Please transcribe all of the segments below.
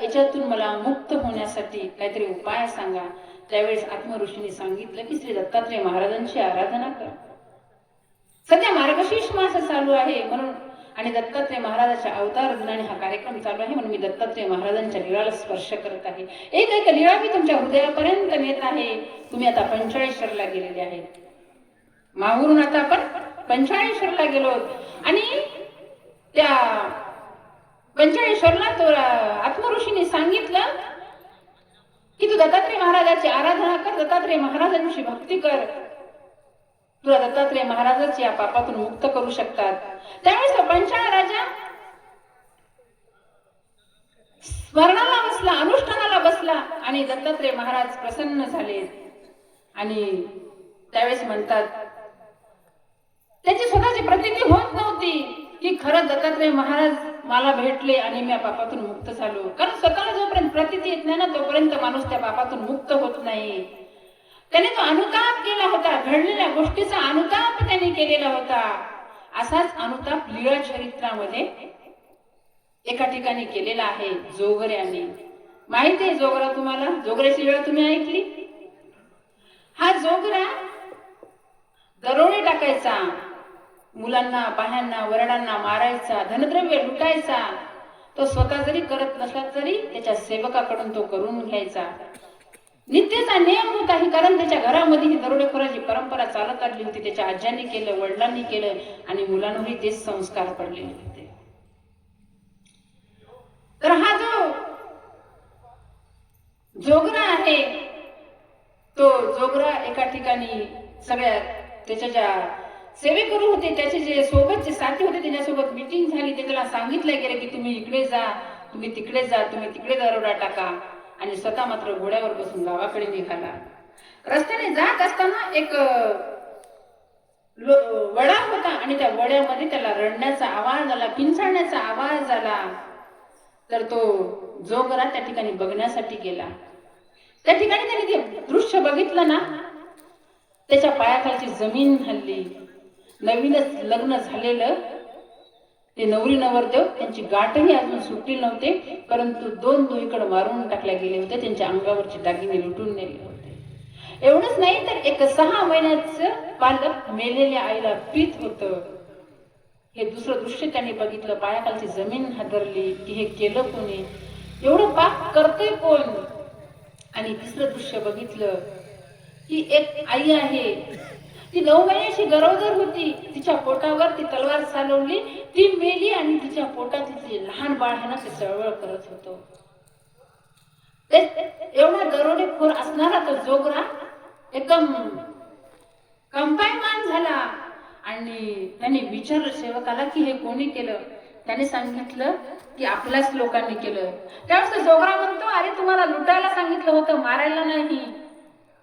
याच्यातून मला मुक्त होण्यासाठी काहीतरी उपाय सांगा. त्यावेळेस आत्मऋषींनी सांगितलं की श्री दत्तात्रय महाराजांची आराधना कर. सध्या मार्गशीर्ष मास चालू आहे म्हणून आणि दत्तात्रय महाराजांच्या अवतार दिनाने हा कार्यक्रम चालू आहे म्हणून मी दत्तात्रय महाराजांच्या लीळाला स्पर्श करत आहे. एक एक लीळा मी तुमच्या हृदयापर्यंत नेत आहे. तुम्ही आता पंचाळेश्वरला गेलेले आहेत. माहूरून आता आपण पंचाळेश्वरला गेलो आणि त्या पंचाळेश्वरला तो आत्मऋषींनी सांगितलं की तू दत्तात्रय महाराजांची आराधना कर, दत्तात्रय महाराजांची भक्ती कर, तुला दत्तात्रय महाराजच या पापातून मुक्त करू शकतात. त्यावेळेस तो पंचाळ राजा स्मरणाला बसला, अनुष्ठानाला बसला आणि दत्तात्रय महाराज प्रसन्न झाले. आणि त्यावेळेस म्हणतात त्याची स्वतःची प्रतीती होत नव्हती की खरं दत्तात्रय महाराज मला भेटले आणि मी या पापातून मुक्त झालो. कारण स्वतःला जोपर्यंत प्रतीती येत नाही ना तोपर्यंत माणूस त्या पापातून मुक्त होत नाही. त्याने तो अनुताप केला होता, घडलेल्या गोष्टीचा अनुताप त्याने केलेला होता. असाच अनुताप लीळा चरित्रामध्ये एका ठिकाणी केलेला आहे जोगऱ्याने. माहिती आहे जोगरा तुम्हाला? जोगऱ्याची लीळा तुम्ही ऐकली? हा जोगरा दरोडे टाकायचा, मुलांना बाह्यांना वरडांना मारायचा, धनद्रव्य लुटायचा. तो स्वतः जरी करत नसला तरी त्याच्या सेवकाकडून तो करून घ्यायचा. नित्यचा नियम होता ही, कारण त्याच्या घरामध्ये ही दरोडेखोराची परंपरा चालत आली होती. त्याच्या आज्यांनी केलं, वडिलांनी केलं आणि मुलांवरही तेच संस्कार पडलेले होते. तर हा जो जोगरा आहे तो जोगरा एका ठिकाणी सगळ्या त्याच्या ज्या सेवेकरू होते, त्याचे जे सोबतचे साथी होते त्याच्यासोबत मीटिंग झाली. त्याला सांगितलं गेलं की तुम्ही इकडे जा, तुम्ही तिकडे जा, तुम्ही तिकडे दरोडा टाका. आणि स्वतः मात्र घोड्यावर बसून गावाकडे निघाला. रस्त्याने जात असताना एक वडा होता आणि त्या वड्यामध्ये त्याला रडण्याचा आवाज आला, किंचाळण्याचा आवाज आला. तर तो जोगरा त्या ठिकाणी बघण्यासाठी गेला. त्या ठिकाणी त्याने ते दृश्य बघितलं ना, त्याच्या पायाखालची जमीन हल्ली. नवीनच लग्न झालेलं ते नवरी नवरदेव त्यांची गाठही अजून सुटली नव्हते, परंतु दोन दोहीकडे मारून टाकल्या गेले होते. त्यांच्या अंगावरचे दागिने लुटून नेले होते. एवढंच नाही तर एक 6 महिन्याचं बालक मेलेल्या आईला पीत होतं. हे दुसरं दृश्य त्यांनी बघितलं. पायाखालची जमीन हादरली की हे केलं कोणी, एवढं पाप करते कोण. आणि तिसरं दृश्य बघितलं की एक आई आहे, ती 9 महिन्याची गरोदर होती. तिच्या पोटावर ती तलवार चालवली, ती मेली आणि तिच्या पोटात तिचे लहान बाळ आहे ना ते चळवळ करत होतं. एवढा दरोडेखोर असणारा तो जोगरा एकदम कंपायमान झाला आणि त्यांनी विचारलं सेवकाला की हे कोणी केलं. त्याने सांगितलं की आपल्याच लोकांनी केलं. त्यावेळेस तो जोगरा म्हणतो, अरे तुम्हाला लुटायला सांगितलं होतं, मारायला नाही.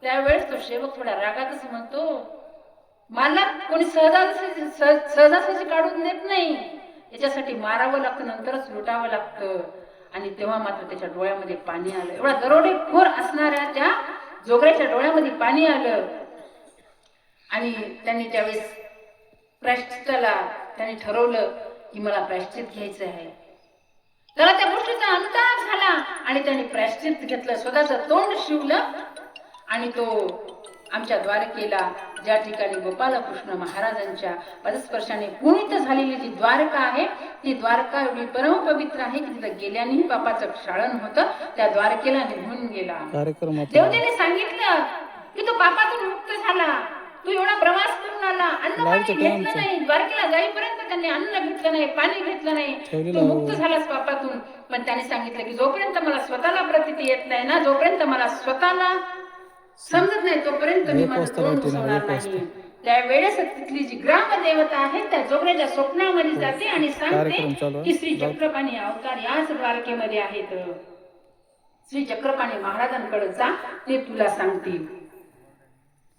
त्यावेळेस तो सेवक थोड्या रागातच म्हणतो, मला कोणी सहजासहजी काढून देत नाही, याच्यासाठी मारावं लागतं, नंतरच लुटावं लागतं. आणि तेव्हा मात्र त्याच्या डोळ्यामध्ये पाणी आलं. एवढा दरोडेखोर असणाऱ्या त्या जोगऱ्याच्या डोळ्यामध्ये पाणी आलं. आणि त्यांनी त्यावेळेस प्रायश्चित्ताला त्यांनी ठरवलं की मला प्रायश्चित घ्यायचं आहे. त्याला त्या गोष्टीचा अनुताप झाला आणि त्यांनी प्रायश्चित घेतलं, स्वतःचं तोंड शिवलं आणि तो आमच्या द्वारकेला, ज्या ठिकाणी गोपालकृष्ण महाराजांच्या पदस्पर्शाने पुनीत झालेली जी द्वारका आहे, ती द्वारका एवढी परमपवित्र आहे की तिथं गेल्यानेही पापाचं क्षालन होतं. त्या द्वारकेला निघून गेला. देवतेने सांगितलं की तो पापातून मुक्त झाला, तू एवढा प्रवास करून आला, अन्न पाणी घेतलं नाही, द्वारकेला जाईपर्यंत त्यांनी अन्न घेतलं नाही, पाणी घेतलं नाही, तू मुक्त झालास पापातून. पण त्याने सांगितलं की जोपर्यंत मला स्वतःला प्रतीती येत नाही ना, जोपर्यंत मला स्वतःला समजत नाही तोपर्यंत मी माझं तोंड उचलणार नाही. त्यावेळेस तिथली जी ग्रामदेवता आहे त्या जोगऱ्याच्या स्वप्नामध्ये जाते आणि सांगते की श्री चक्रपाणी अवतार याच द्वारकेमध्ये आहेत. श्री चक्रपाणी महाराजांकडे जा, ते तुला सांगतील.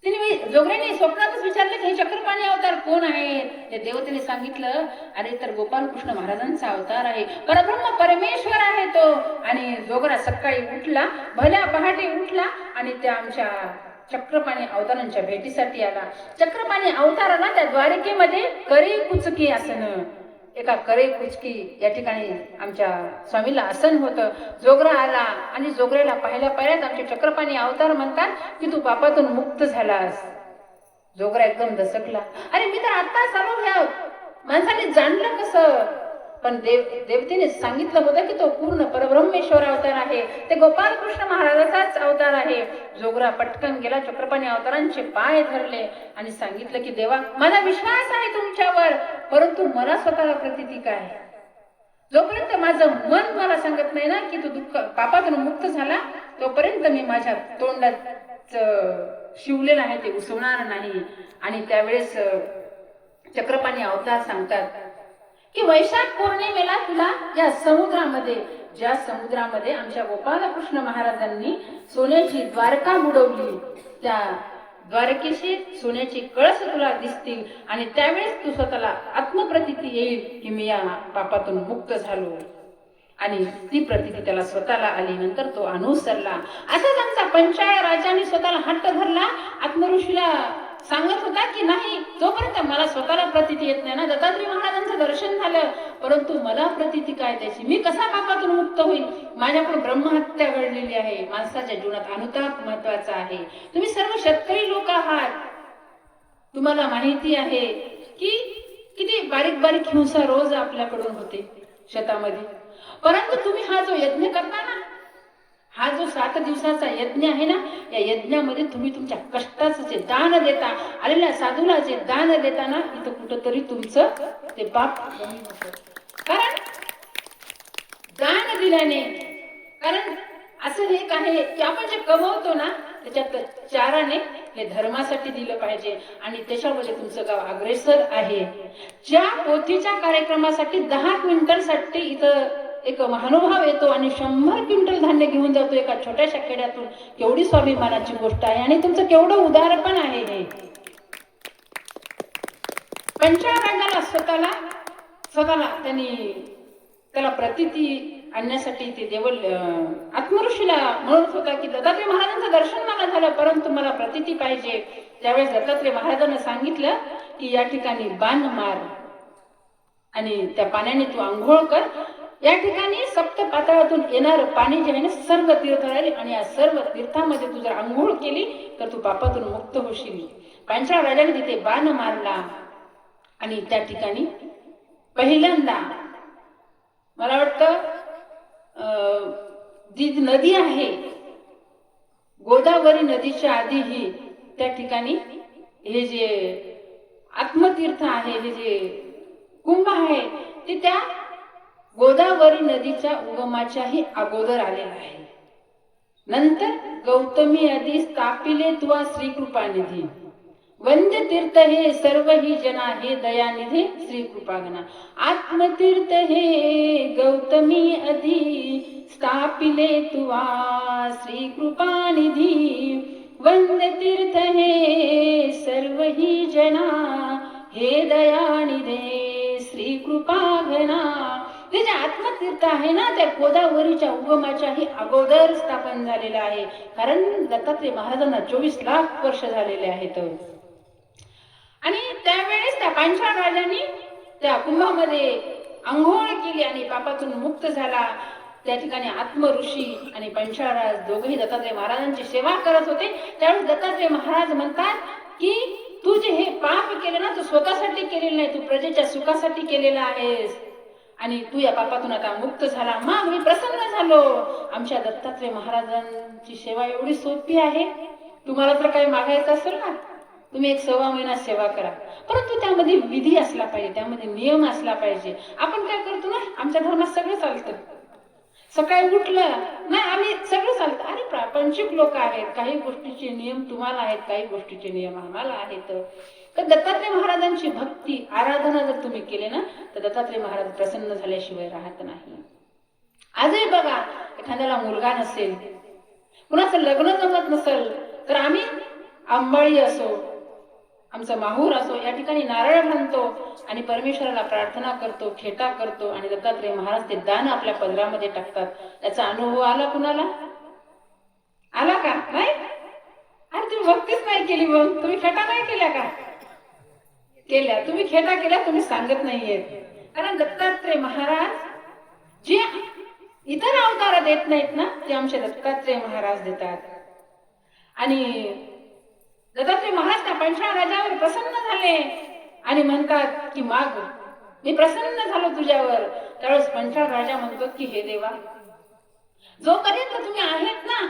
तिने जोगऱ्याने स्वप्नातच विचारलं की हे चक्रपाणी अवतार कोण आहेत. त्या देवतेने सांगितलं, अरे तर गोपालकृष्ण महाराजांचा अवतार आहे, परब्रह्म परमेश्वर आहे तो. आणि जोगरा सकाळी उठला, भल्या पहाटे उठला आणि त्या आमच्या चक्रपाणी अवतारांच्या भेटीसाठी आला. चक्रपाणी अवताराला त्या द्वारकेमध्ये करी कुचकी आसन, एका करे कुचकी या ठिकाणी आमच्या स्वामीला आसन होतं. जोगरा आला आणि जोगऱ्याला पाहिल्या पाहिल्याच आमचे चक्रपाणी अवतार म्हणतात की तू पापातून मुक्त झालास. जोगरा एकदम दसकला. अरे मी तर आत्ताच आलो, ह्या माणसाने जाणलं कसं? पण देवतेने सांगितलं होतं की तो पूर्ण परब्रह्मेश्वर अवतार आहे, ते गोपाल कृष्ण महाराजाचाच अवतार आहे. जोगरा पटकन गेला, चक्रपाणी अवतारांचे पाय धरले आणि सांगितलं की देवा, माझा विश्वास आहे तुमच्यावर, परंतु मला स्वतःला प्रतीती काय? जोपर्यंत माझं मन मला सांगत नाही ना की तू दुःख पापातून मुक्त झाला, तोपर्यंत मी माझ्या तोंडात शिवलेलं आहे ते उसवणार नाही. आणि त्यावेळेस चक्रपाणी अवतार सांगतात की वैशाख पौर्णिमेला तुला या समुद्रामध्ये, ज्या समुद्रामध्ये आमच्या गोपालकृष्ण महाराजांनी सोन्याची द्वारका बुडवली, त्या द्वारकेशी सोन्याची कळस तुला दिसतील आणि त्यावेळेस तू स्वतःला आत्मप्रतीती येईल की मी या पापातून मुक्त झालो. आणि ती प्रतीती त्याला स्वतःला आली. नंतर तो अनुसरला. असाच आमचा पंचाळ राजाने स्वतःला हट्ट धरला. आत्मऋषीला सांगत होता की नाही, जोपर्यंत मला स्वतःला प्रतीती येत नाही ना, दत्तात्रय महाराजांचं दर्शन झालं, परंतु मला प्रतीती काय त्याची? मी कसा पापातून मुक्त होईल? माझ्याकडून ब्रह्महत्या घडलेली आहे. माणसाच्या जीवनात अनुताप महत्वाचा आहे. तुम्ही सर्व शेतकरी लोक आहात, तुम्हाला माहिती आहे की किती बारीक बारीक हिंसा रोज आपल्याकडून होते शेतामध्ये. परंतु तुम्ही हा जो यज्ञ करता ना, हा जो 7 दिवसाचा यज्ञ आहे ना, या यज्ञामध्ये तुम्ही तुमच्या कष्टाचं जे दान देता, आलेल्या साधूला जे दान देता ना, इथं कुठंतरी तुमचं ते पाप कमी होतं. कारण दान दिल्याने, कारण असं एक आहे की आपण जे कमवतो ना, त्याच्यात 4 हे धर्मासाठी दिलं पाहिजे आणि त्याच्यामध्ये तुमचं गाव अग्रेसर आहे. ज्या पोथीच्या कार्यक्रमासाठी 10 क्विंटलसाठी इथं एक महानुभाव येतो आणि 100 क्विंटल धान्य घेऊन जातो एका छोट्याशा खेड्यातून, केवढी स्वाभिमानाची गोष्ट आहे आणि तुमचं केवढं उदारपण आहे हे. पंचाळ राजाला स्वतःला त्याला प्रतीती आणण्यासाठी ते देवल आत्मऋषीला म्हणत होता की दत्तात्रय महाराजांचं दर्शन मला झालं, परंतु मला प्रतीती पाहिजे. त्यावेळेस दत्तात्रय महाराजांना सांगितलं की या ठिकाणी बाण मार आणि त्या पाण्याने तू आंघोळ कर. या ठिकाणी सप्त पाताळातून येणार पाणी जे आहे ना, सर्व तीर्थ राहिले आणि या सर्व तीर्थामध्ये तू जर आंघोळ केली तर तू पापातून मुक्त होशील. पंचाळ राजाने तिथे बाण मारला आणि त्या ठिकाणी पहिल्यांदा मला वाटतं जी नदी आहे गोदावरी नदीच्या आधीही त्या ठिकाणी हे जे आत्मतीर्थ आहे, हे जे कुंभ आहे, ते त्या गोदावरी नदीच्या उगमाच्याही अगोदर आलेला आहे. नंतर गौतमी आधी स्थापिले तुवा श्रीकृपानिधी, वंद्य तीर्थ हे सर्व ही जना हे दयानिधी श्रीकृपागना. आत्मतीर्थ हे गौतमी आधी स्थापिले तुवा श्रीकृपानिधी, वंद्य तीर्थ हे सर्व ही जना हे दयानिधी श्रीकृपागना. ते जे आत्मतीर्थ आहे ना, त्या गोदावरीच्या उगमाच्याही अगोदर स्थापन झालेलं आहे. कारण दत्तात्रय महाराजांना 24 लाख वर्ष झालेले आहेत. आणि त्यावेळेस त्या पांचाळ राजांनी त्या कुंभामध्ये आंघोळ केली आणि पापातून मुक्त झाला. त्या ठिकाणी आत्मऋषी आणि पंचाळ राज दोघेही दत्तात्रय महाराजांची सेवा करत होते. त्यावेळेस दत्तात्रय महाराज म्हणतात की तू जे हे पाप केले ना, तू स्वतःसाठी केलेलं नाही, तू प्रजेच्या सुखासाठी केलेलं आहेस आणि तू या पापातून आता मुक्त झाला. मग मी प्रसन्न झालो. आमच्या दत्तात्रय महाराजांची सेवा एवढी सोपी आहे. तुम्हाला तर काही मागायचं असेल ना, तुम्ही 1.25 महिना सेवा करा, परंतु त्यामध्ये विधी असला पाहिजे, त्यामध्ये नियम असला पाहिजे. आपण काय करतो ना, आमच्या धर्मात सगळं चालतं, सकाळी उठलं नाही आम्ही सगळं चालतं. अरे प्रापंचिक लोक आहेत, काही गोष्टीचे नियम तुम्हाला आहेत, काही गोष्टीचे नियम आम्हाला आहेत. तर दत्तात्रय महाराजांची भक्ती आराधना जर तुम्ही केले ना, तर दत्तात्रय महाराज प्रसन्न झाल्याशिवाय राहत नाही. आजही बघा, एखाद्याला मुलगा नसेल, कुणाचं लग्न जमत नसेल, तर आम्ही आंबाळी असो, आमचं माहूर असो, या ठिकाणी नारळ घालतो आणि परमेश्वराला प्रार्थना करतो, खेटा करतो आणि दत्तात्रय महाराज ते दान आपल्या पदरामध्ये टाकतात. याचा अनुभव आला कुणाला? आला का? नाही? अरे तुम्ही भक्तीच नाही केली, मग तुम्ही खेटा नाही केल्या का? केल्या. तुम्ही खेटा केल्या, तुम्ही सांगत नाहीये. कारण दत्तात्रय महाराज जे इतर अवतार देत नाहीत ना, ते आमचे दत्तात्रय महाराज देतात. आणि दत्तात्रय महाराज त्या पंचाळ राजावर प्रसन्न झाले आणि म्हणतात की माग, मी प्रसन्न झालो तुझ्यावर. त्यावेळेस पंचाळ राजा म्हणतो की हे देवा, जोपर्यंत तुम्ही आहेत ना,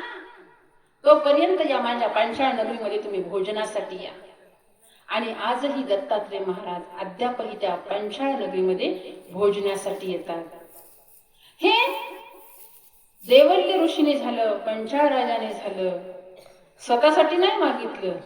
तोपर्यंत या माझ्या पंचाळ नगरीमध्ये तुम्ही भोजनासाठी या. आणि आजही दत्तात्रय महाराज अद्यापही त्या पंचाळ नगरीमध्ये भोजनासाठी येतात. हे देवल्य ऋषीने झालं, पंचाळ राजाने झालं, स्वतःसाठी नाही मागितलं,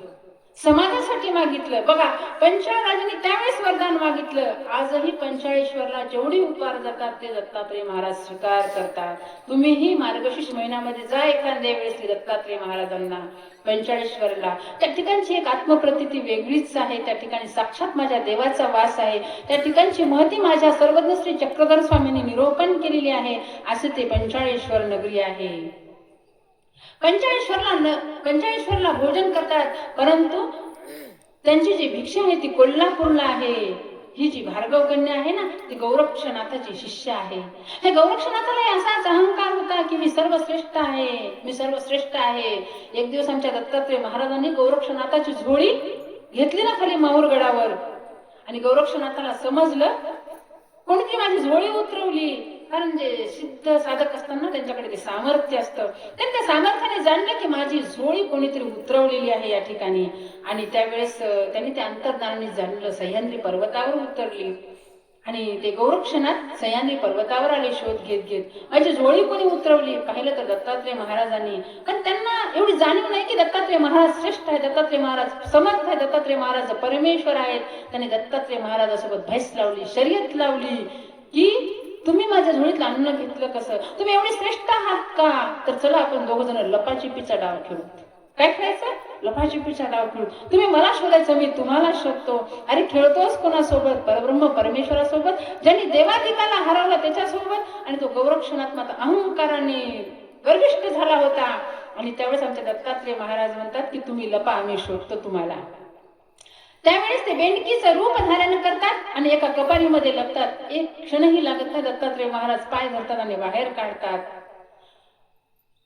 समाजासाठी मागितलं. बघा, पंचाळ राजाने त्यावेळेस वरदान मागितलं. आजही पंचाळेश्वरला जेवढी उपहार जातात ते दत्तात्रय महाराज स्वीकार करतात. तुम्हीही मार्गशीर्ष महिन्यामध्ये जा एखाद्या वेळेस दत्तात्रय महाराजांना पंचाळेश्वरला. त्या ठिकाणची एक आत्मप्रतीती वेगळीच आहे. त्या ठिकाणी साक्षात माझ्या देवाचा वास आहे. त्या ठिकाणची महती माझ्या सर्वज्ञ श्री चक्रधर स्वामींनी निरूपण केलेली आहे. असे ते पंचाळेश्वर नगरी आहे. पंचाळेश्वरला भोजन करतात, परंतु त्यांची जी भिक्षा आहे ती कोल्हापूरला आहे. ही जी भार्गव कन्या आहे ना, ती गौरक्षनाथाची शिष्य आहे. हे गौरक्षनाथाला असाच अहंकार होता की मी सर्वश्रेष्ठ आहे, मी सर्वश्रेष्ठ आहे. एक दिवस आमच्या दत्तात्रय महाराजांनी गौरक्षनाथाची झोळी घेतली ना खाली माहूरगडावर, आणि गौरक्षनाथाला समजलं कोणती माझी झोळी उतरवली. कारण जे सिद्ध साधक असताना त्यांच्याकडे ते सामर्थ्य असतं. त्यांनी त्या सामर्थ्याने जाणलं की माझी झोळी कोणीतरी उतरवलेली आहे या ठिकाणी. आणि त्यावेळेस त्यांनी त्या अंतर्ज्ञानाने जाणलं, सह्याद्री पर्वतावर उतरली. आणि ते गौरक्षनाथ सह्याद्री पर्वतावर आले शोध घेत घेत, माझी झोळी कोणी उतरवली. पाहिलं तर दत्तात्रय महाराजांनी. कारण त्यांना एवढी जाणीव नाही की दत्तात्रय महाराज श्रेष्ठ आहे, दत्तात्रय महाराज समर्थ आहे, दत्तात्रय महाराज परमेश्वर आहेत. त्यांनी दत्तात्रय महाराजासोबत भैस लावली, शर्यत लावली की तुम्ही माझ्या झोळीतलं अन्न घेतलं कसं, तुम्ही एवढे श्रेष्ठ आहात का, तर चला आपण दोघ जण लपाछपीचा डाव खेळू. काय खेळायचं? लपाछपीचा डाव खेळू. तुम्ही मला शोधायचं, मी तुम्हाला शोधतो. अरे खेळतोस कोणासोबत? परब्रह्म परमेश्वरासोबत, ज्यांनी देवादिकाला हरवलं त्याच्यासोबत. आणि तो गौरक्षनाथ माता अहंकाराने गर्विष्ठ झाला होता. आणि त्यावेळेस आमच्या दत्तात्रय महाराज म्हणतात की तुम्ही लपा, आम्ही शोधतो तुम्हाला. त्यावेळेस ते बेंडकीचं रूप धारण करतात आणि एका कपारीमध्ये लपतात. एक क्षणही लागत नाही, दत्तात्रय महाराज पाय धरतात आणि बाहेर काढतात.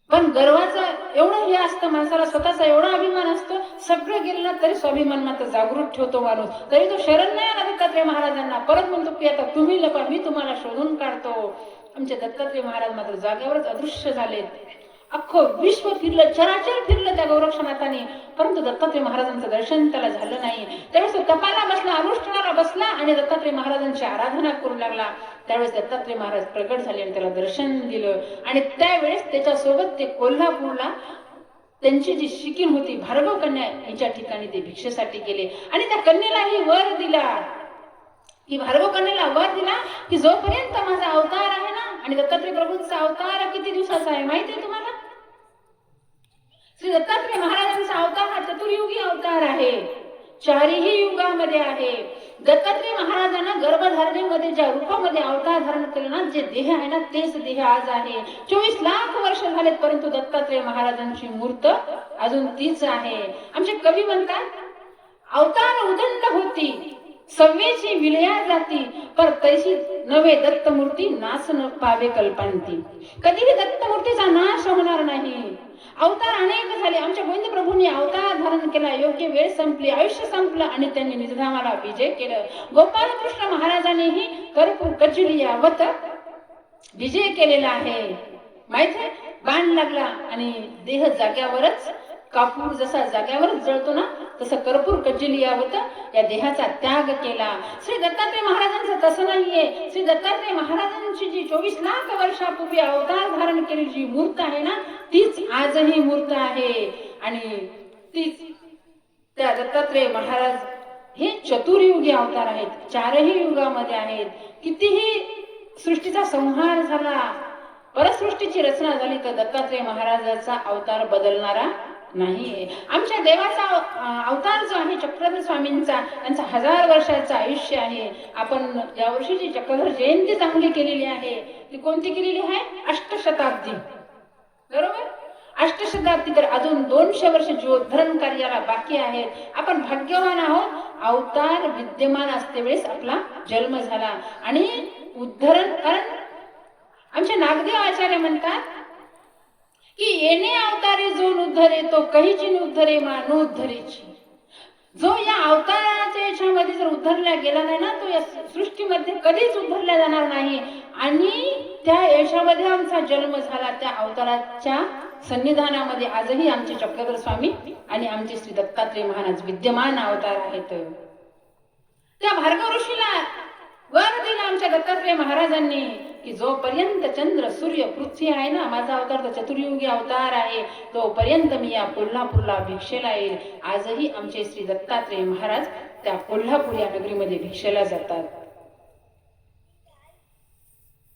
पण गर्वाचं एवढं हे असतं माणसाला, स्वतःचा एवढा अभिमान असतो, सगळं गेलं ना तरी स्वाभिमान मात्र जागृत ठेवतो माणूस. तरी तो शरण नाही आला दत्तात्रय महाराजांना. परत म्हणतो की आता तुम्ही लपा, मी तुम्हाला शोधून काढतो. आमचे दत्तात्रय महाराज मात्र जागेवरच अदृश्य झालेत. अख्खं विश्व फिरलं, चराचर फिरलं त्या गौरक्षनाथाने, परंतु दत्तात्रय महाराजांचं दर्शन त्याला झालं नाही. त्यावेळेस तो तपाला बसला, अनुष्ठानाला बसला आणि दत्तात्रय महाराजांची आराधना करू लागला. त्यावेळेस दत्तात्रय महाराज प्रकट झाले आणि त्याला दर्शन दिलं. आणि त्यावेळेस त्याच्यासोबत ते कोल्हापूरला त्यांची जी शिकीण होती भार्गव कन्या, हिच्या ठिकाणी ते भिक्षेसाठी गेले. आणि त्या कन्येलाही वर दिला की भार्गव कन्येला वर दिला की जोपर्यंत माझा अवतार आहे ना, आणि दत्तात्रय प्रभूंचा अवतार किती दिवसाचा आहे माहिती आहे तुम्हाला? श्री दत्तात्रय महाराजांचा अवतार हा चतुर्युगी अवतार आहे, चारही युगामध्ये आहे. दत्तात्रय महाराजांना गर्भधारणेमध्ये ज्या रूपामध्ये अवतार धारण केलं ना, जे देह आहे ना तेच देह आज आहे. 24 लाख वर्ष झालेत, परंतु दत्तात्रय महाराजांची मूर्त अजून तीच आहे. आमचे कवी म्हणतात, अवतार उदंड होती सव्वेची विलया जाती, पर तैशी नवे दत्तमूर्ती नाश न पावे कल्पांती. कधीही दत्तमूर्तीचा नाश होणार नाही. अवतार अनेक झाले. आमच्या गोविंद प्रभूंनी अवतार धारण केला, योग्य वेळ संपली, आयुष्य संपलं आणि त्यांनी निजधामाला विजय केलं. गोपालकृष्ण महाराजांनीही कर्पूर कजलियावत विजय केलेला आहे. माहित आहे, बाण लागला आणि देह जाग्यावरच, कापूर जसा जाग्यावरच जळतो ना, तसं कर्पूर कज्जलियावत या देहाचा त्याग केला. श्री दत्तात्रय महाराजांचं तसं नाहीये. श्री दत्तात्रय महाराजांची जी 24 लाख वर्षापूर्वी अवतार धारण केलेली जी मूर्त आहे ना, तीच आजही मूर्त आहे. आणि तीच त्या दत्तात्रय महाराज हे चतुर्युगी अवतार आहेत, चारही युगामध्ये आहेत. कितीही सृष्टीचा संहार झाला, परसृष्टीची रचना झाली, तर दत्तात्रय महाराजाचा अवतार बदलणारा नाही. आमच्या देवाचा अवतार जो आहे चक्रधर स्वामींचा, त्यांचा 1000 वर्षाचं आयुष्य आहे. आपण या वर्षीची चक्रधर जयंती चांगली केलेली आहे. ती कोणती केलेली आहे? अष्टशताब्दी, बरोबर. अष्टशताब्दी तर अजून 200 वर्ष जीवोद्धरण कार्याला बाकी आहेत. आपण भाग्यवान आहोत. अवतार विद्यमान असते वेळेस आपला जन्म झाला आणि उद्धरण. कारण आमचे नागदेव आचार्य म्हणतात की येणे अवतारे जो उद्धरे तो कहीची उद्धरे मा न उद्धरेची. जो या अवताराच्या याच्यामध्ये जर उद्धरला गेला नाही ना, तो या सृष्टीमध्ये कधीच उद्धरला जाणार नाही. आणि त्या यशामध्ये आमचा जन्म झाला. त्या अवताराच्या सन्निधानामध्ये आजही आमचे चक्रधर स्वामी आणि आमचे श्री दत्तात्रेय महाराज विद्यमान अवतार आहेत. त्या भार्गव ऋषीला वर दिला आमच्या दत्तात्रेय महाराजांनी की जोपर्यंत चंद्र सूर्य पृथ्वी आहे ना, माझा अवतार तर चतुर्युगी अवतार आहे, तोपर्यंत मी या कोल्हापूरला भिक्षेला येईल. आजही आमचे श्री दत्तात्रेय महाराज त्या कोल्हापूर या नगरीमध्ये भिक्षेला जातात.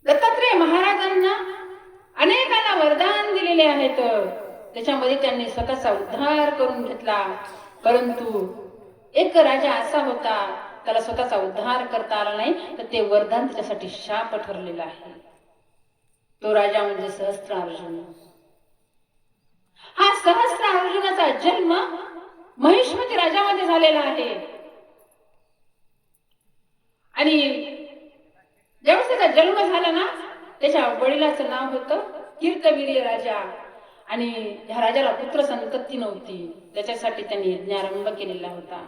दत्तात्रेय महाराजांना अनेकांना वरदान दिलेले आहेत. त्याच्यामध्ये त्यांनी स्वतःचा उद्धार करून घेतला. परंतु एक राजा असा होता, त्याला स्वतःचा उद्धार करता आला नाही, तर ते वरदान त्याच्यासाठी शाप ठरलेला आहे. तो राजा म्हणजे सहस्त्रार्जुन. हा सहस्त्रार्जुनाचा जन्म महिष्मती राजामध्ये झालेला आहे. आणि जेव्हा त्याचा जन्म झाला ना, त्याच्या वडिलाचं नाव होतं कीर्तवीर्य राजा. आणि ह्या राजाला पुत्र संतती नव्हती, त्याच्यासाठी त्यांनी यज्ञारंभ केलेला होता.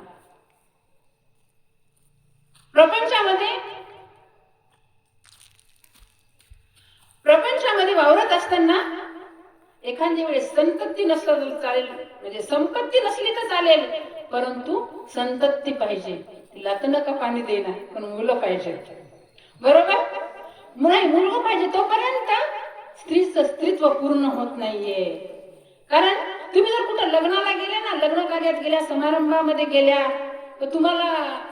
प्रपंचामध्ये वावरत असताना एखाद्या वेळेस संतती नसलं तर चालेल, म्हणजे संपत्ती नसली तर चालेल, परंतु संतती पाहिजे. लात नका पाणी देणार, पण मुलं पाहिजे. बरोबर नाही, मुलगा पाहिजे. तोपर्यंत स्त्रीचं स्त्रीत्व पूर्ण होत नाहीये. कारण तुम्ही जर कुठं लग्नाला गेल्या ना, लग्न कार्यात गेल्या, समारंभामध्ये गेल्या, तर तुम्हाला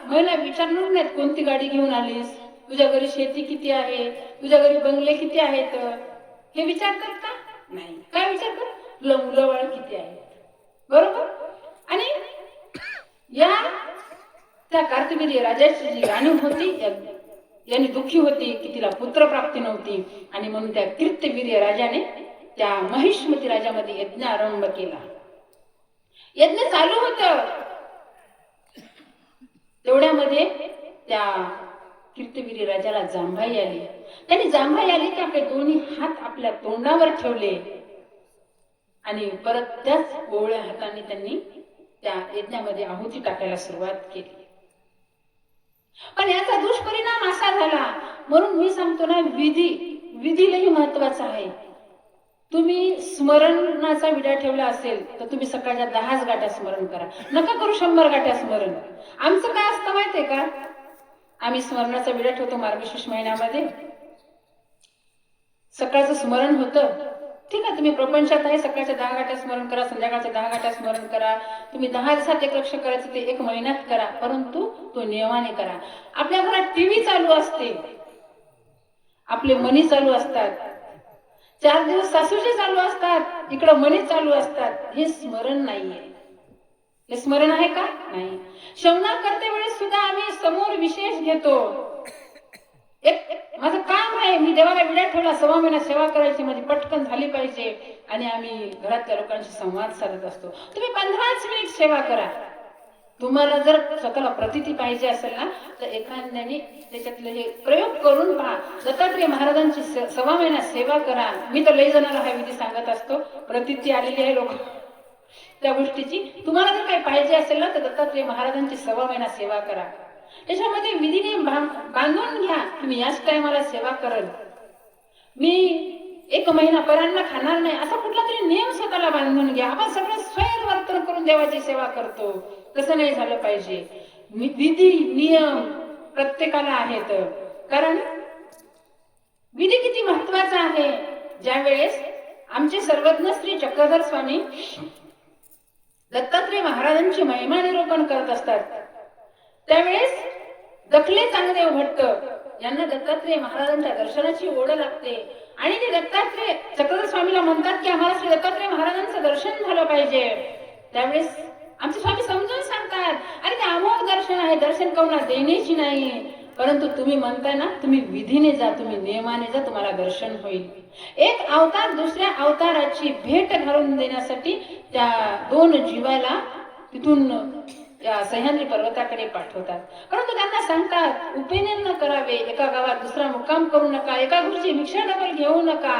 महिला विचारणार नाहीत कोणती गाडी घेऊन आलीस, तुझ्या घरी शेती किती आहे, तुझ्या घरी बंगले किती आहेत. हे विचारतात का? नाही. काय विचारतात? तुला मुलं बाळ किती आहेत. बरोबर. आणि या त्या कार्तवीर्य राजाची जी राणी होती, यांनी दुःखी होती की तिला पुत्रप्राप्ती नव्हती. आणि म्हणून त्या कीर्तवीर्य राजाने त्या महिष्मती राजामध्ये यज्ञ आरंभ केला. यज्ञ चालू होत. तेवढ्यामध्ये त्या कीर्तवीर्य राजाला जांभाई आली. त्यांनी जांभाई आली की आपले दोन्ही हात आपल्या तोंडावर ठेवले आणि परत त्याच गोळ्या हाताने त्यांनी त्या यज्ञामध्ये आहुती टाकायला सुरुवात केली. पण याचा दुष्परिणाम असा झाला. म्हणून मी सांगतो ना, विधीलाही महत्वाचा आहे. तुम्ही स्मरणाचा विडा ठेवला असेल तर तुम्ही सकाळच्या 10 गाठा स्मरण करा, नका करू 100 गाठा स्मरण. आमचं काय असतं माहितीये का, आम्ही स्मरणाचा विडा ठेवतो मार्गशीर्ष महिन्यामध्ये. सकाळचं स्मरण होतं, ठीक आहे, तुम्ही प्रपंचात आहे, सकाळच्या 10 गाठा स्मरण करा, संध्याकाळच्या 10 गाठा स्मरण करा. तुम्ही 10 दिवसात 1 लक्ष करायचं ते 1 महिन्यात करा, परंतु तो नियमाने करा. आपल्या घरात टीव्ही चालू असते, आपले मनी चालू असतात, 4 दिवस सासूचे चालू असतात, इकडं मनी चालू असतात. हे स्मरण नाहीये. हे स्मरण आहे का? नाही. श्रवणा करते वेळेस सुद्धा आम्ही समोर विशेष घेतो. माझं काम आहे, मी देवाला विडा ठेवला, 6 महिना सेवा करायची, माझी पटकन झाली पाहिजे, आणि आम्ही घरातल्या लोकांशी संवाद साधत असतो. तुम्ही 15 मिनिट सेवा करा. तुम्हाला जर स्वतःला प्रतीती पाहिजे असेल ना, तर एखाद्याने त्याच्यातले हे प्रयोग करून पहा. दत्तात्रेय महाराजांची 6 महिना सेवा करा. मी तर लई जणांना हा विधी सांगत असतो, प्रतीती आलेली आहे लोक त्या गोष्टीची. तुम्हाला जर काही पाहिजे असेल ना, तर दत्तात्रेय महाराजांची 6 महिना सेवा करा. त्याच्यामध्ये विधीने बांधून घ्या की मी याच टायमाला सेवा करल, मी 1 महिना परांना खाणार नाही, असा कुठला तरी नियम स्वतःला बांधून घ्या. आपण सगळं स्वयंवर्तन करून देवाची सेवा करतो, तसं नाही झालं पाहिजे. विधी नियम प्रत्येकाला आहेत. कारण विधी किती महत्वाचा आहे. ज्या वेळेस आमचे सर्वज्ञ श्री चक्रधर स्वामी दत्तात्रेय महाराजांची महिमा निरूपण करत असतात, त्यावेळेस दखले चांगदेव भट्ट यांना दत्तात्रेय महाराजांच्या दर्शनाची ओढ लागते. आणि ते दत्तात्रेय चक्रधर स्वामीला म्हणतात की आम्हाला श्री दत्तात्रेय महाराजांचं दर्शन झालं पाहिजे. त्यावेळेस आमचे स्वामी समजून सांगतात, अरे ते अमोघ दर्शन आहे, दर्शन कोणाला देण्याची नाही, परंतु तुम्ही म्हणताय ना, तुम्ही विधीने जा, तुम्ही नियमाने जा, तुम्हाला दर्शन होईल. एक अवतार दुसऱ्या अवताराची भेट घालून देण्यासाठी त्या दोन जीवाला तिथून त्या सह्याद्री पर्वताकडे पाठवतात. परंतु त्यांना सांगतात उपनयन न करावे, एका गावात दुसरा मुक्काम करू नका, एका घरची भिक्षा डबल घेऊ नका.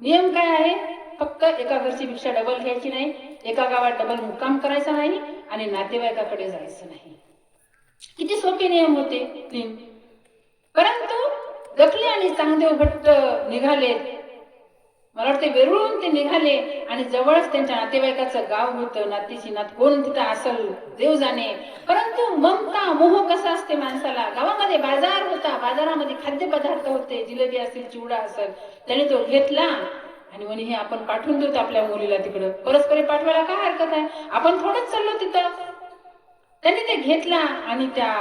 नियम काय आहे? फक्त एका घरची भिक्षा डबल घ्यायची नाही, एका गावात डबल मुक्काम करायचा नाही आणि नातेवाईकाकडे जायचं नाही. किती सोपे नियम होते 3. परंतु दखले आणि चांगदेव भट्ट निघाले. मला वाटते वेरूळहून ते निघाले आणि जवळच त्यांच्या नातेवाईकाचं गाव होतं. नातीची नात कोण तिथं असल देव जाणे. परंतु ममता मोह कसा असते माणसाला. गावामध्ये बाजार होता, बाजारामध्ये खाद्यपदार्थ होते, जिलेबी असेल, चिवडा असेल. त्याने तो घेतला आणि म्हणे हे आपण पाठवून देऊ आपल्या मुलीला तिकडं. परस्परी पाठवायला काय हरकत आहे, आपण थोडंच चाललो तिथं. त्यांनी ते घेतला आणि त्या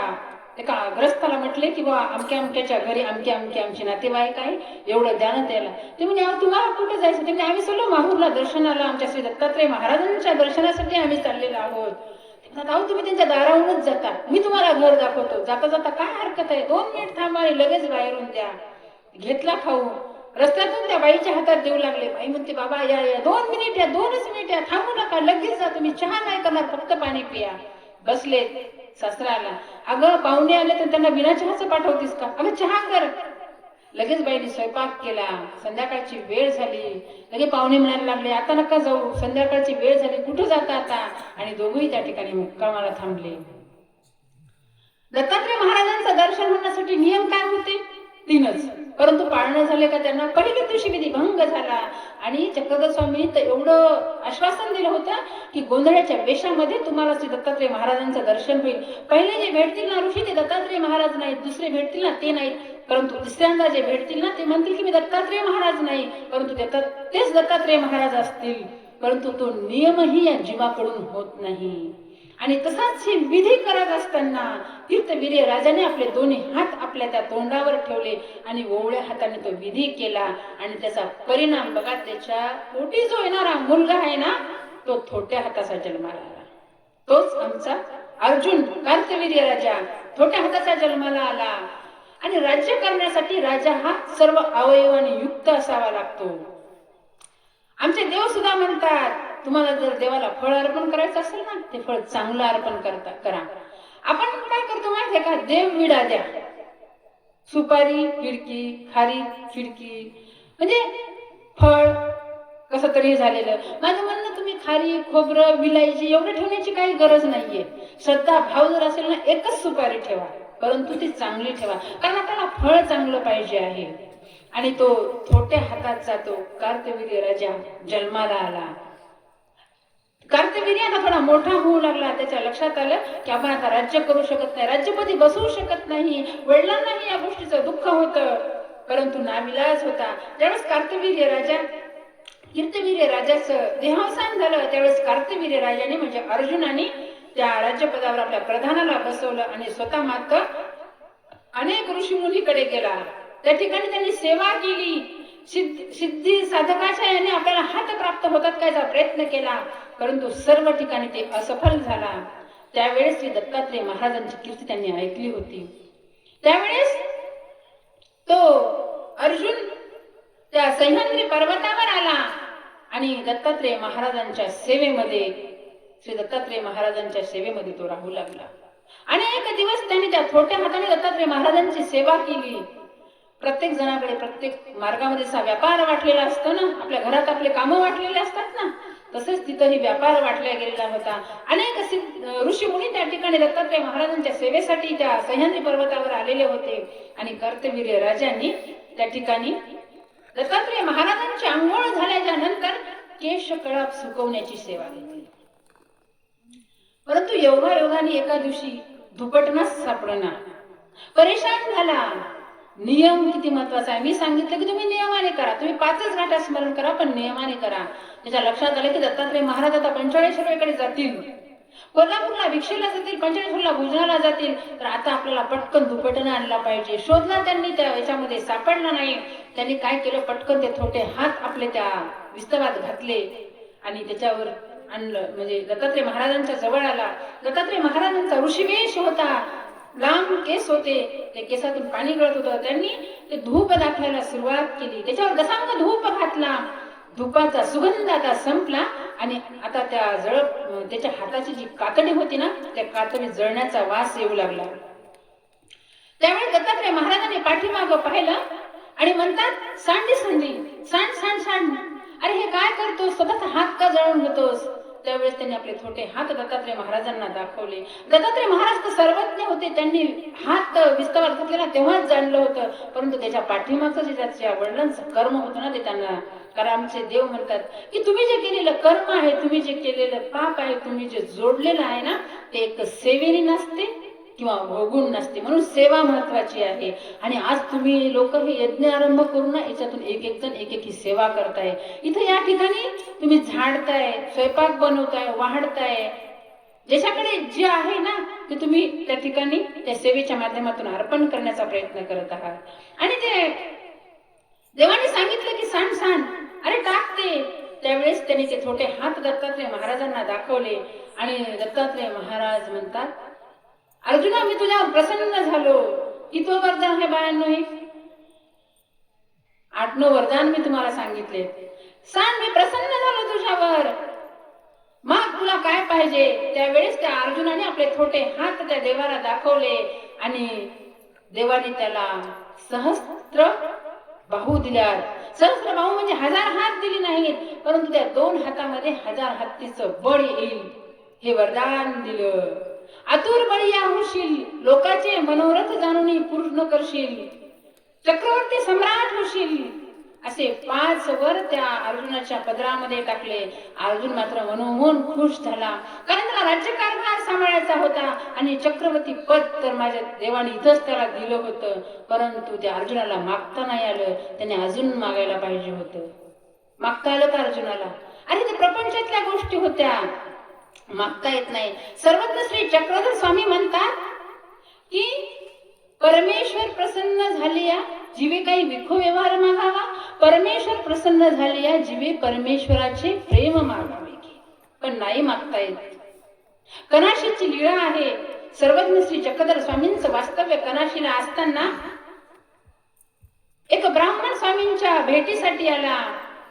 एका ग्रस्ताला म्हटले की बा अमक्या अमक्याच्या घरी अमक्या अमक्या आमचे नातेवाईक आहे, एवढं द्या ना त्याला. ते म्हणजे तुम्हाला कुठं जायचं? म्हणजे आम्ही चाललो माहूरला दर्शनाला, आमच्या श्री दत्तात्रय महाराजांच्या दर्शनासाठी आम्ही चाललेलो आहोत. अहो तुम्ही त्यांच्या दाराहूनच जाता, मी तुम्हाला घर दाखवतो, जाता जाता काय हरकत आहे, 2 मिनिट थांबा आणि लगेच बाहेरून द्या. घेतला खाऊ. रस्त्यातून त्या बाईच्या हातात देऊ लागले. बाई म्हणते बाबा या 2 मिनिट या, 2च मिनिट या, थांबू नका, लगेच जा, तुम्ही चहा नाही करणार, फक्त पाणी पिया. बसले. सासरा आला. अगं पाहुणे आले तर त्यांना बिना चहाचं पाठवतीस का? अगं चहा कर. लगेच बाईने स्वयंपाक केला. संध्याकाळची वेळ झाली. लगे पाहुणे म्हणायला लागले आता नका जाऊ, संध्याकाळची वेळ झाली, कुठं जाता आता? आणि दोघंही त्या ठिकाणी मुक्कामाला थांबले. दत्तात्रय महाराजांचं दर्शन होण्यासाठी नियम काय होते? 3च. परंतु पाळणे झाले का त्यांना? पहिल्या दिवशी विधी भंग झाला आणि चक्रधर स्वामींनी तर एवढं आश्वासन दिलं होतं की गोंधळाच्या वेशामध्ये तुम्हाला श्री दत्तात्रय महाराजांचं दर्शन होईल. पहिले जे भेटतील ना ऋषी ते दत्तात्रय महाराज नाहीत, दुसरे भेटतील ना ते नाहीत, परंतु तिसऱ्यांदा जे भेटतील ना ते म्हणतील की मी दत्तात्रय महाराज नाही, परंतु तेच दत्तात्रय महाराज असतील. परंतु तो नियमही या जीवाकडून होत नाही. आणि तसाच हे विधी करत असताना तीर्थवीर्य राजाने आपले दोन्ही हात आपल्या त्या तोंडावर ठेवले आणि ओवळ्या हाताने तो विधी केला आणि त्याचा परिणाम बघा, त्याच्या पोटी जो येणारा मुलगा आहे ना तो छोट्या हाताचा जन्माला आला. तोच आमचा अर्जुन कार्तवीर्य राजा छोट्या हाताचा जन्माला आला. आणि राज्य करण्यासाठी राजा हा सर्व अवयवाने युक्त असावा लागतो. आमचे देव सुद्धा म्हणतात तुम्हाला जर देवाला फळ अर्पण करायचं असेल ना ते फळ चांगलं अर्पण करा. आपण काय करतो माहिती आहे का? देव विडा द्या, सुपारी खिडकी, खारी खिडकी, म्हणजे फळ कसं तरी झालेलं. माझं म्हणणं तुम्ही खारी खोबरं विलायची एवढं ठेवण्याची काही गरज नाहीये. श्रद्धा भाव जर असेल ना एकच सुपारी ठेवा, परंतु ती चांगली ठेवा, कारण आपल्याला फळ चांगलं पाहिजे आहे. आणि तो छोट्या हाताचा तो कार्तवीर्य राजा जन्माला आला. कार्तवीर्य आता थोडा मोठा होऊ लागला. त्याच्या लक्षात आलं की आपण आता राज्य करू शकत नाही, राज्यपदी बसवू शकत नाही. वडिलांनाही या गोष्टीचं दुःख होतं, परंतु नाविलाज होता. ज्यावेळेस कार्तवीर्य राजा कीर्तवीर्य राजाचं देहावसान झालं त्यावेळेस कार्तवीर्य राजाने म्हणजे अर्जुनाने त्या राज्यपदावर आपल्या प्रधानाला बसवलं आणि स्वतः मात्र अनेक ऋषीमुनीकडे गेला. त्या ठिकाणी त्यांनी सेवा केली. सिद्धी साधकाच्या याने आपल्याला हात प्राप्त होतात कायचा प्रयत्न केला, परंतु सर्व ठिकाणी ते असफल झाला. त्यावेळेस श्री दत्तात्रय महाराजांची कीर्ती त्यांनी ऐकली होती. त्यावेळेस तो अर्जुन त्या सह्याद्री पर्वतावर आला आणि दत्तात्रय महाराजांच्या सेवेमध्ये श्री दत्तात्रय महाराजांच्या सेवेमध्ये तो राहू लागला. अनेक दिवस त्यांनी त्या छोट्या हाताने दत्तात्रय महाराजांची सेवा केली. प्रत्येक जणाकडे प्रत्येक मार्गामध्ये व्यापार वाटलेला असतो ना, आपल्या घरात आपले कामं वाटलेले असतात ना, तसेच तिथंही व्यापार वाटला गेलेला होता. अनेक ऋषी मुनी त्या ठिकाणी दत्तात्रय महाराजांच्या सेवेसाठी त्या सह्याद्री पर्वतावर आलेले होते. आणि कार्तवीर्य राजांनी त्या ठिकाणी दत्तात्रय महाराजांची आंघोळ झाल्याच्या नंतर केश कळप सुकवण्याची सेवा घेतली. परंतु योगायोगाने एका दिवशी दुपटनाच सापडना, परेशान झाला. नियम किती महत्वाचा आहे. मी सांगितलं की तुम्ही नियमाने करा, तुम्ही 5च घाटा स्मरण करा, पण नियमाने करा. त्याच्या लक्षात आलं की दत्तात्रय महाराज आता पंचेश्वरीकडे जातील, कोल्हापूरला भिक्षेला जातील, पंचेश्वरला भोजनाला जातील, तर आता आपल्याला पटकन दुपटना आणला पाहिजे. शोधला त्यांनी, त्या याच्यामध्ये सापडला नाही. त्यांनी काय केलं, पटकन ते छोटे हात आपले त्या विस्तवात घातले आणि त्याच्यावर आणलं, म्हणजे दत्तात्रय महाराजांच्या जवळ आला. दत्तात्रय महाराजांचा ऋषीवेश होता. लांब केस होते, ते केसातून पाणी गळत होतं. त्यांनी ते धूप दाखवायला सुरुवात केली. त्याच्यावर दसांग धूप घातला. धुपाचा सुगंध आता संपला आणि आता त्याच्या हाताची जी कातडी होती ना, त्या कातडी जळण्याचा वास येऊ लागला. त्यावेळी दत्तात्रय महाराजांनी पाठीमागं पाहिलं आणि म्हणतात, सांडी सांडी सांड सांड सांड, अरे हे काय करतोस, स्वतःचा हात का जळून घेतोस? त्यावेळेस त्यांनी आपले छोटे हात दत्तात्रय महाराजांना दाखवले. दत्तात्रय महाराज तर सर्वज्ञ होते, त्यांनी हात विस्तार घातले ना तेव्हाच जाणलं होतं, परंतु त्याच्या पाठीमागचं जे त्याच्या वडिलांचं कर्म होतं ना ते त्यांना, कारण आमचे देव म्हणतात की तुम्ही जे केलेलं कर्म आहे, तुम्ही जे केलेलं पाप आहे, तुम्ही जे जोडलेलं आहे ना, ते एक सेवेने नसते किंवा भोगून नसते, म्हणून सेवा महत्वाची आहे. आणि आज तुम्ही लोक हे यज्ञ आरंभ करून ना याच्यातून एक एक जण एक एक सेवा करताय. इथं या ठिकाणी तुम्ही झाडताय, स्वयंपाक बनवताय, वाढताय, ज्याच्याकडे जे आहे ना ते तुम्ही त्या ठिकाणी त्या सेवेच्या माध्यमातून अर्पण करण्याचा प्रयत्न करत आहात. आणि ते देवाने सांगितलं की सांड सांड, अरे टाकते. त्यावेळेस त्यांनी ते छोटे हात दत्तात्रय महाराजांना दाखवले आणि दत्तात्रय महाराज म्हणतात, अर्जुना मी तुझ्यावर प्रसन्न झालो. कितवं वरदान आहे बायांनो? 8 वरदान मी तुम्हाला सांगितले. सांग, मी प्रसन्न झालो तुझ्यावर, मग तुला काय पाहिजे? त्यावेळेस त्या अर्जुनाने आपले छोटे हात त्या देवाला दाखवले आणि देवाने त्याला सहस्त्र बाहू दिल्या. सहस्त्र बाहू म्हणजे 1000 हात दिली नाहीत, परंतु त्या 2 हातामध्ये 1000 हत्तीचं बळ येईल हे वरदान दिलं. आतुर बळीया होशील, लोकांचे मनोरथ जाणून पूर्ण करशील, चक्रवर्ती सम्राट होशील, असे 5 वर त्या अर्जुनाच्या पदरामध्ये टाकले. अर्जुन मात्र मनोमन खुश झाला, कारण त्याला राज्यकारभार सांभाळायचा होता आणि चक्रवर्ती पद तर माझ्या देवाने इथंच त्याला दिलं होतं. परंतु त्या अर्जुनाला मागता नाही आलं, त्याने अजून मागायला पाहिजे होतं. मागता आलं का अर्जुनाला? अरे ते प्रपंचातल्या गोष्टी होत्या, मागता येत नाही. सर्वज्ञ श्री चक्रधर स्वामी म्हणतात की परमेश्वर प्रसन्न झालिया जीवे काही विखो व्यवहार मागावा, परमेश्वर प्रसन्न झालिया जीवे परमेश्वराचे प्रेम मागावे. पण नाही मागता येत. कनाशीची लीळा आहे. सर्वज्ञ श्री चक्रधर स्वामींचं वास्तव्य कनाशीला असताना एक ब्राह्मण स्वामींच्या भेटीसाठी आला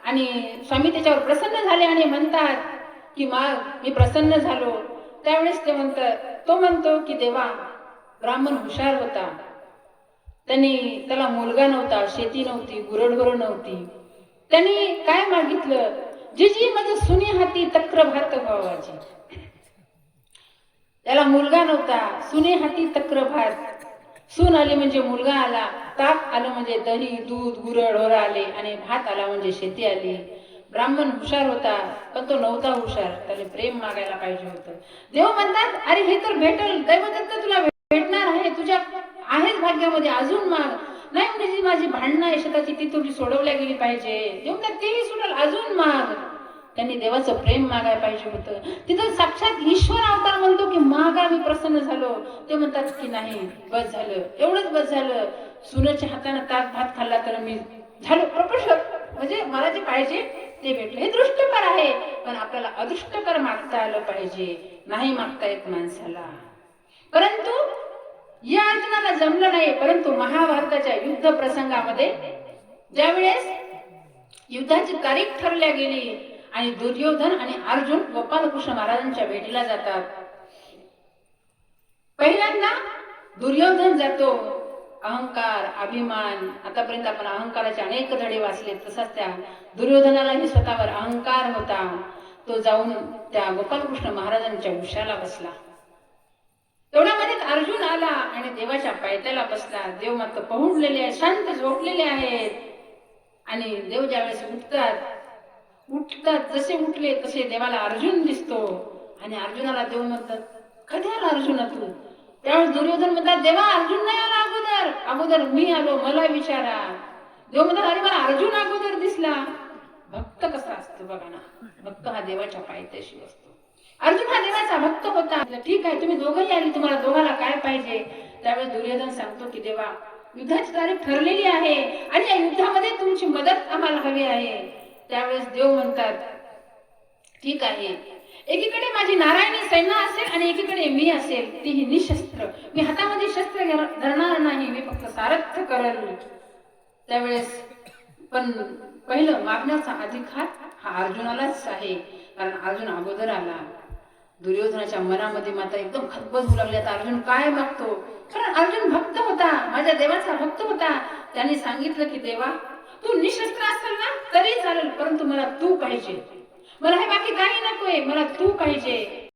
आणि स्वामी त्याच्यावर प्रसन्न झाले आणि म्हणतात की मी प्रसन्न झालो. त्यावेळेस तो म्हणतो की देवा, ब्राह्मण हुशार होता, त्याला मुलगा नव्हता, शेती नव्हती, गुरढोर नव्हती. त्यांनी काय मागितलं? जी माझं सुनी हाती तक्र भात व्हावाची. त्याला मुलगा नव्हता, सुने हाती तक्र भात. सून आली म्हणजे मुलगा आला, ताक आलं म्हणजे दही दूध गुरढोर आले आणि भात आला म्हणजे शेती आली. ब्राह्मण हुशार होता, पण तो नव्हता हुशार, त्याने प्रेम मागायला पाहिजे होतं. देव म्हणतात, अरे हे तर भेटल, दैवदत्त तुला भेटणार आहे, तुझ्या आहेच भाग्यामध्ये, अजून माग. नाही म्हणजे जी माझी भांडणं आहे शेताची ती तुझी सोडवल्या गेली पाहिजे. देव म्हणतात तेही सुटल, अजून माग. त्यांनी देवाचं प्रेम मागायला पाहिजे होतं. तिथं साक्षात ईश्वर अवतार म्हणतो की मागा, मी प्रसन्न झालो. ते म्हणतात की नाही, बस झालं, एवढंच बस झालं. सुनेच्या हाताने ताक भात खाल्ला तर मी झालो प्रोफेशनल, म्हणजे मला जे पाहिजे ते भेटले. हे दृष्टकर आहे, पण आपल्याला अदृष्टकर मागता आलं पाहिजे. नाही मागता येत माणसाला. परंतु या अर्जुनाला जमलं नाही. परंतु महाभारताच्या युद्ध प्रसंगामध्ये ज्यावेळेस युद्धाची तारीख ठरल्या गेली आणि दुर्योधन आणि अर्जुन गोपालकृष्ण महाराजांच्या भेटीला जातात. पहिल्यांदा दुर्योधन जातो. अहंकार, अभिमान, आतापर्यंत आपण अहंकाराचे अनेक धडे वाचले, तसाच त्या दुर्योधनालाही स्वतःवर अहंकार होता. तो जाऊन त्या गोपालकृष्ण महाराजांच्या उशाला बसला. तेवढ्यामध्ये अर्जुन आला आणि देवाच्या पायथ्याला बसला. देव मात्र पहुडलेले आहेत, शांत झोपलेले आहेत. आणि देव ज्यावेळेस उठतात जसे उठले तसे देवाला अर्जुन दिसतो. आणि अर्जुनाला देव म्हणतात, कधी आला अर्जुना तू? त्यावेळेस दुर्योधन म्हणतात, देवा अर्जुन नाही आला अगोदर मी आलो, मला विचारा. देव म्हणतात, अरे मला अर्जुन अगोदर दिसला. भक्त कसा असतो बघा ना, भक्त हा देवाच्या पायथ्याशी असतो. अर्जुन हा देवाचा भक्त होता. ठीक आहे, तुम्ही दोघंही आली, तुम्हाला दोघाला काय पाहिजे? त्यावेळेस दुर्योधन सांगतो की देवा, युद्धाची तारीख ठरलेली आहे आणि या युद्धामध्ये तुमची मदत आम्हाला हवी आहे. त्यावेळेस देव म्हणतात, ठीक आहे, एकीकडे माझी नारायणी सेना असेल आणि एकीकडे मी असेल, तीही निशस्त्र. मी हातामध्ये शस्त्र धरणार नाही, मी फक्त सारथ्य करल. त्यावेळेस पण पहिलं मागण्याचा अधिकार हा अर्जुनालाच आहे, कारण अर्जुन अगोदर आला. दुर्योधनाच्या मनामध्ये माता एकदम खतबज होऊ लागली. आता अर्जुन काय मागतो? कारण अर्जुन भक्त होता, माझ्या देवाचा भक्त होता. त्याने सांगितलं की देवा, तू निशस्त्र असेल ना तरी चालेल, परंतु मला तू पाहिजे. मला हे बाकी काही नकोय, मला तू पाहिजे.